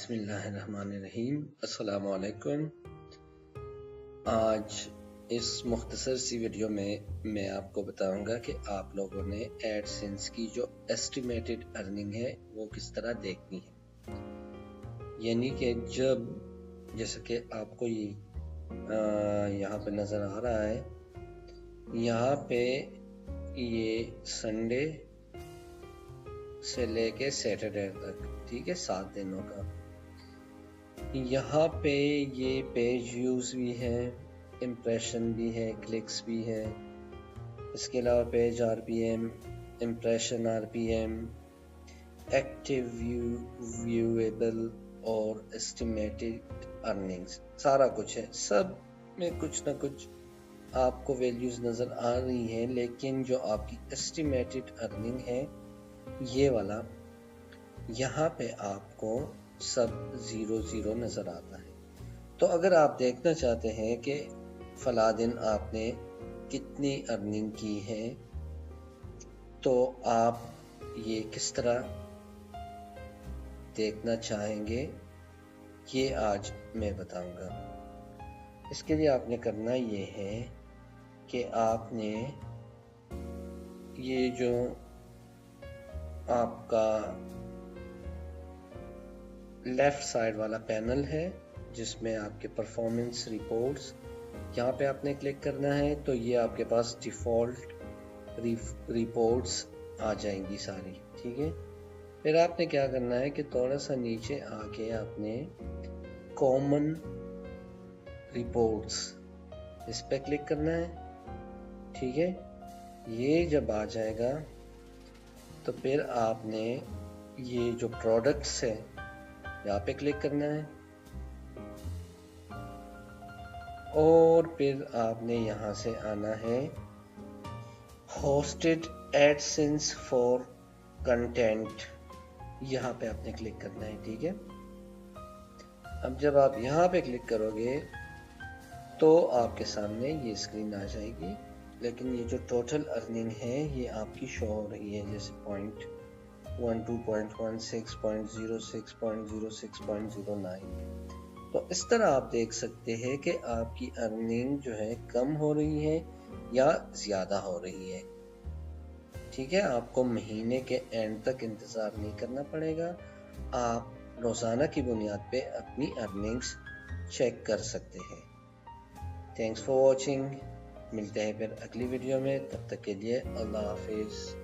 बिस्मिल्लाहिर्रहमानिर्रहीम। अस्सलामु अलैकुम। आज इस मुख्तसर सी वीडियो में मैं आपको बताऊंगा कि आप लोगों ने एडसेंस की जो एस्टिमेटेड अर्निंग है वो किस तरह देखनी है। यानी कि जब जैसे कि आपको ये यहाँ पे नज़र आ रहा है, यहाँ पे ये संडे से लेके सैटरडे तक, ठीक है, 7 दिनों का। यहाँ पे ये पेज व्यूज भी है, इम्प्रेशन भी है, क्लिक्स भी है। इसके अलावा page RPM, impression RPM, active viewable और एस्टिमेटेड अर्निंग्स, सारा कुछ है। सब में कुछ ना कुछ आपको वैल्यूज नज़र आ रही हैं, लेकिन जो आपकी एस्टिमेटेड अर्निंग है ये वाला, यहाँ पे आपको सब 0 नज़र आता है। तो अगर आप देखना चाहते हैं कि फला दिन आपने कितनी अर्निंग की है, तो आप ये किस तरह देखना चाहेंगे ये आज मैं बताऊंगा। इसके लिए आपने करना ये है कि आपने ये जो आपका लेफ्ट साइड वाला पैनल है जिसमें आपके परफॉर्मेंस रिपोर्ट्स, यहाँ पे आपने क्लिक करना है तो ये आपके पास डिफ़ॉल्ट रिपोर्ट्स आ जाएंगी सारी, ठीक है। फिर आपने क्या करना है कि थोड़ा सा नीचे आके आपने कॉमन रिपोर्ट्स इस पे क्लिक करना है, ठीक है। ये जब आ जाएगा तो फिर आपने ये जो प्रोडक्ट्स है यहाँ पे क्लिक करना है और फिर आपने यहाँ से आना है होस्टेड एडसेंस फॉर कंटेंट, यहाँ पे आपने क्लिक करना है, ठीक है। अब जब आप यहाँ पे क्लिक करोगे तो आपके सामने ये स्क्रीन आ जाएगी, लेकिन ये जो टोटल अर्निंग है ये आपकी शो हो रही है, जैसे 0.12.16.06.06.09। तो इस तरह आप देख सकते हैं कि आपकी अर्निंग जो है कम हो रही है या ज़्यादा हो रही है, ठीक है। आपको महीने के एंड तक इंतज़ार नहीं करना पड़ेगा, आप रोज़ाना की बुनियाद पे अपनी अर्निंग्स चेक कर सकते हैं। Thanks for watching. मिलते हैं फिर अगली वीडियो में, तब तक के लिए अल्लाह हाफिज़।